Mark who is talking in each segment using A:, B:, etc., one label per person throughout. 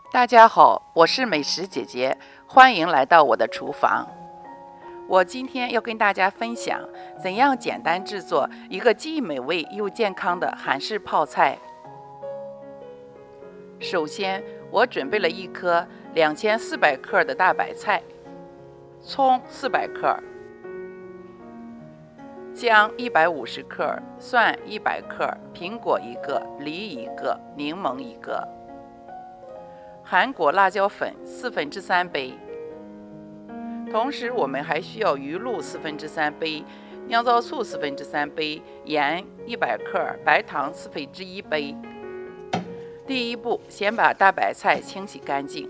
A: 大家好，我是美食姐姐，欢迎来到我的厨房。我今天要跟大家分享怎样简单制作一个既美味又健康的韩式泡菜。首先，我准备了一颗2400克的大白菜，葱400克，姜150克，蒜100克，苹果1个，梨1个，柠檬1个。韩国辣椒粉3/4杯，同时我们还需要鱼露3/4杯，酿造醋3/4杯，盐100克，白糖1/4杯。第一步，先把大白菜清洗干净。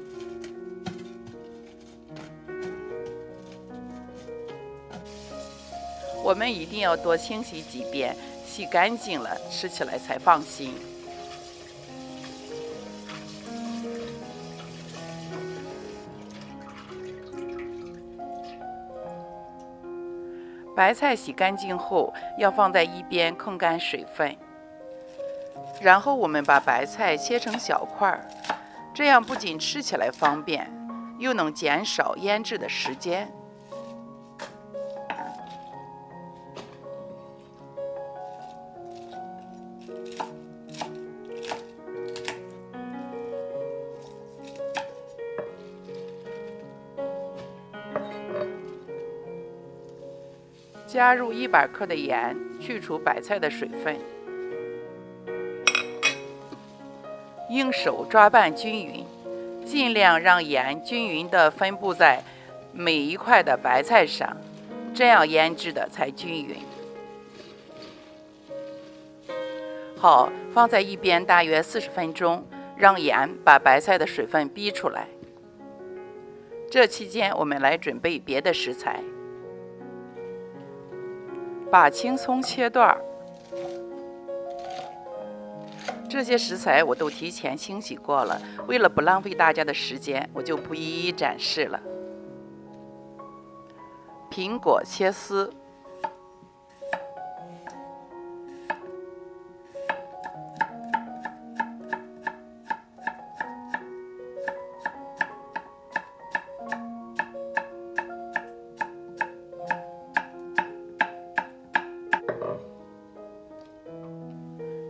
A: 我们一定要多清洗几遍，洗干净了，吃起来才放心。白菜洗干净后，要放在一边控干水分。然后我们把白菜切成小块，这样不仅吃起来方便，又能减少腌制的时间。加入100克的盐，去除白菜的水分，用手抓拌均匀，尽量让盐均匀地分布在每一块的白菜上，这样腌制的才均匀。好，放在一边大约40分钟，让盐把白菜的水分逼出来。这期间，我们来准备别的食材。把青葱切段，这些食材我都提前清洗过了，为了不浪费大家的时间，我就不一一展示了。苹果切丝，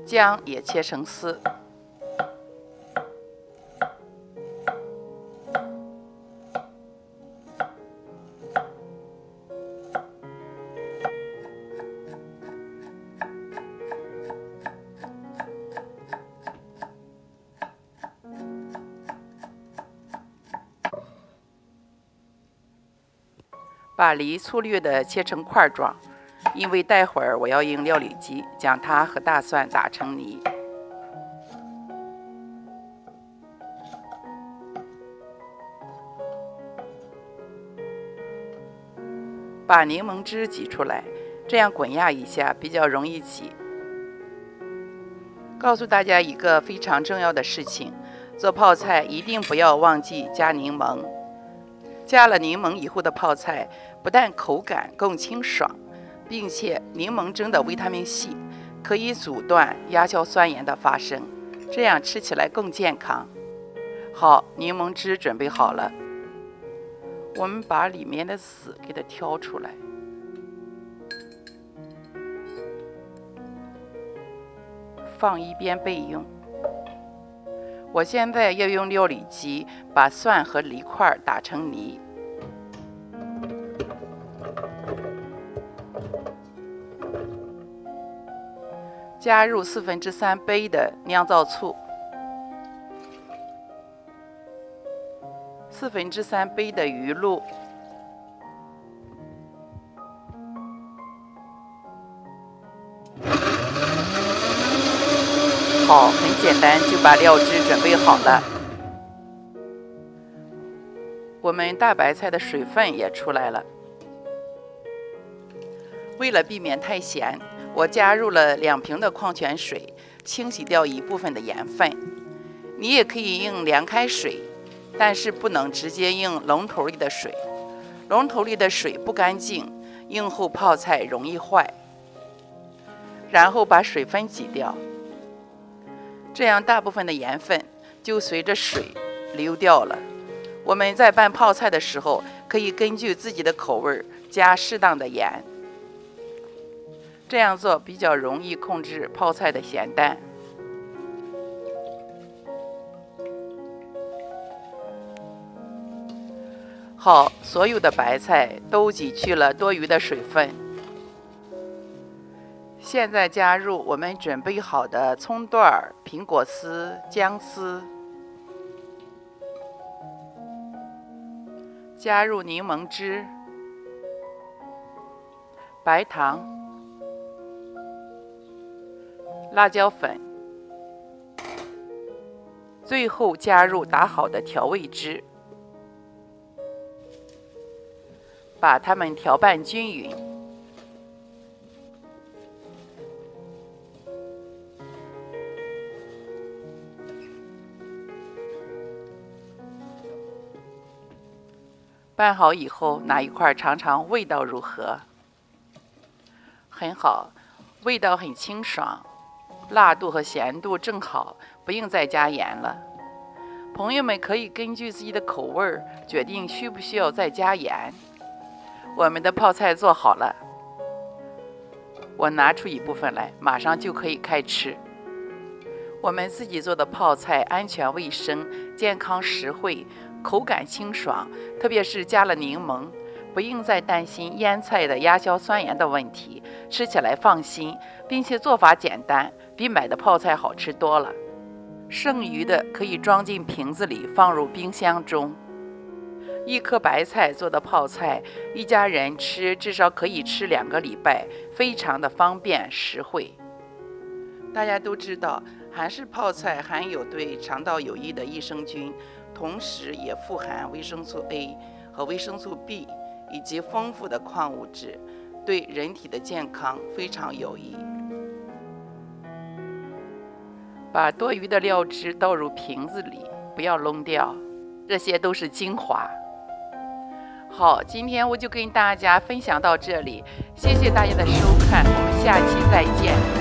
A: 姜也切成丝，把梨粗略地切成块状。因为待会儿我要用料理机将它和大蒜打成泥。把柠檬汁挤出来，这样滚压一下比较容易挤。告诉大家一个非常重要的事情，做泡菜一定不要忘记加柠檬。加了柠檬以后的泡菜不但口感更清爽，并且柠檬中的维他命 C 可以阻断亚硝酸盐的发生，这样吃起来更健康。好，柠檬汁准备好了，我们把里面的籽给它挑出来，放一边备用。我现在要用料理机把蒜和梨块打成泥。加入3/4杯的酿造醋，4/3杯的鱼露，好，很简单，就把料汁准备好了。我们大白菜的水分也出来了。为了避免太咸，我加入了2瓶的矿泉水，清洗掉一部分的盐分。你也可以用凉开水，但是不能直接用龙头里的水，龙头里的水不干净，用后泡菜容易坏。然后把水分挤掉，这样大部分的盐分就随着水流掉了。我们在拌泡菜的时候，可以根据自己的口味加适当的盐，这样做比较容易控制泡菜的咸淡。好，所有的白菜都挤去了多余的水分。现在加入我们准备好的葱段、苹果丝、姜丝，加入柠檬汁、白糖、辣椒粉，最后加入打好的调味汁，把它们调拌均匀。拌好以后，拿一块尝尝味道如何？很好，味道很清爽，辣度和咸度正好，不用再加盐了。朋友们可以根据自己的口味决定需不需要再加盐。我们的泡菜做好了，我拿出一部分来，马上就可以开吃。我们自己做的泡菜安全卫生、健康实惠，口感清爽，特别是加了柠檬，不用再担心腌菜的亚硝酸盐的问题，吃起来放心，并且做法简单，比买的泡菜好吃多了。剩余的可以装进瓶子里，放入冰箱中。一颗白菜做的泡菜，一家人吃至少可以吃2个礼拜，非常的方便实惠。大家都知道，韩式泡菜含有对肠道有益的益生菌，同时也富含维生素 A 和维生素 B 以及丰富的矿物质，对人体的健康非常有益。把多余的料汁倒入瓶子里，不要弄掉，这些都是精华。好，今天我就跟大家分享到这里，谢谢大家的收看，我们下期再见。